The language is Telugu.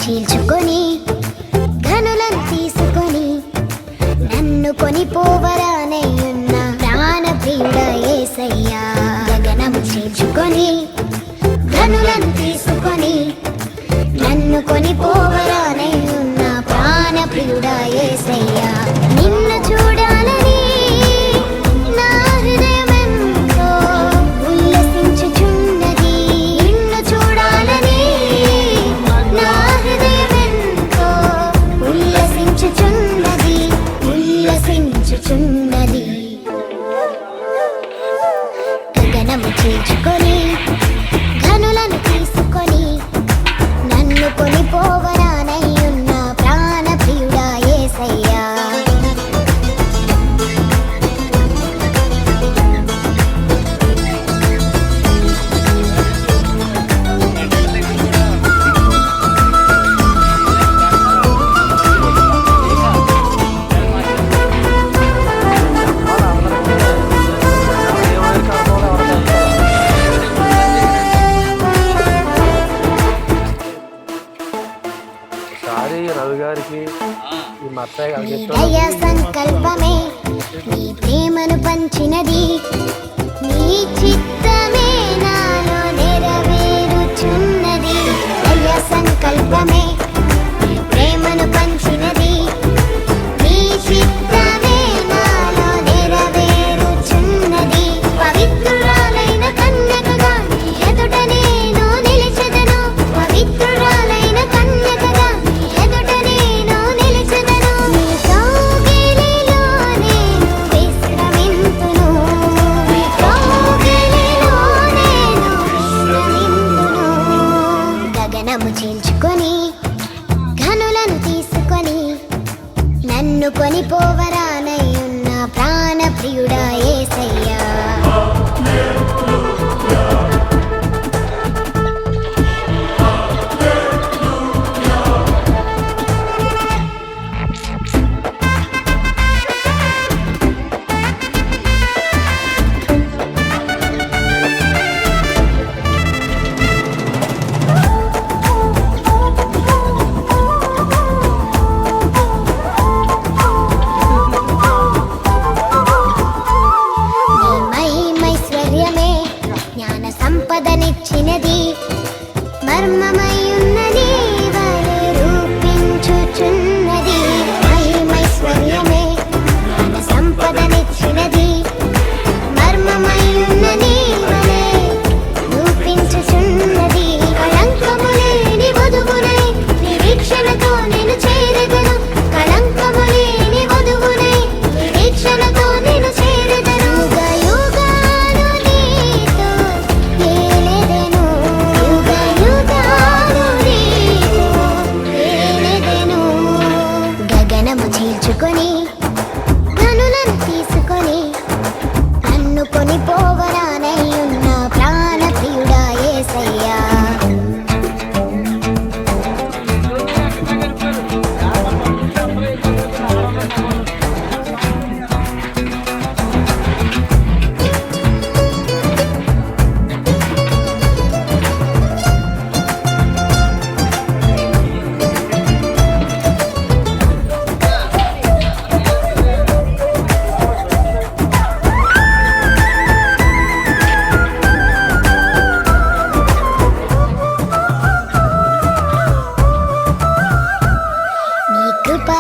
చీల్చుకొని ఘనులను తీసుకొని నన్ను కొనిపోవరానయ్యున్న ప్రాణప్రియుడ యేసయ్యా. గగనము చీల్చుకొని ఘనులను తీసుకొని నన్ను కొనిపోవరానయ్యున్న ప్రాణప్రియుడ యేసయ్యా. నిన్ను చూడాలని నా హృదయమెంతో ఉల్లసించుచున్నది. నిన్ను చూడాలని నా హృదయమెంతో ఉల్లసించుచున్నది. గగనము చీల్చుకొని ఘనులను తీసుకొని నన్ను కొనిపోవరానయ్యున్న ప్రాణప్రియుడా యేసయ్యా. నీ దయ సంకల్పమే నీ ప్రేమను పంచినది. నీ చిత్తమే నాలో నెరవేరుచున్నది. దయ సంకల్పమే నీ ప్రేమను పంచినది. నీ చిత్తమే నాలో నెరవేరుచున్నది. పవిత్రురాలైన కన్యకగా నీ ఎదుట నేను నిలిచెదను. పవిత్రురాలైన కన్యకగా నీ ఎదుట నేను నిలిచెదను. నీ కౌగిలిలో నేను విశ్రమింతును. నీ కౌగిలిలో నేను విశ్రమింతును. గగనము చీల్చుకొని ఘనులను తీసుకొని నన్ను కొనిపోవరానయ్యున్న ప్రాణప్రియుడా యేసయ్యా. సంపదనిచ్చినది మర్మమయున్నది వలె రూపించుచున్నది. మహిమైశ్వర్యమే జ్ఞాన సంపదనిచ్చినది మర్మమయున్నది వలె రూపించుచున్నది. కళంకము లేని వధువునై నిరీక్షణతో నేను చేరెదను. కళంకము లేని వధువునై నిరీక్షణతో నేను చేరెదను. చీల్చుకొని ఘనులను తీసుకొని నన్ను కొనిపోవరానయ్యున్న ప్రాణప్రియుడా యేసయ్యా. కృపా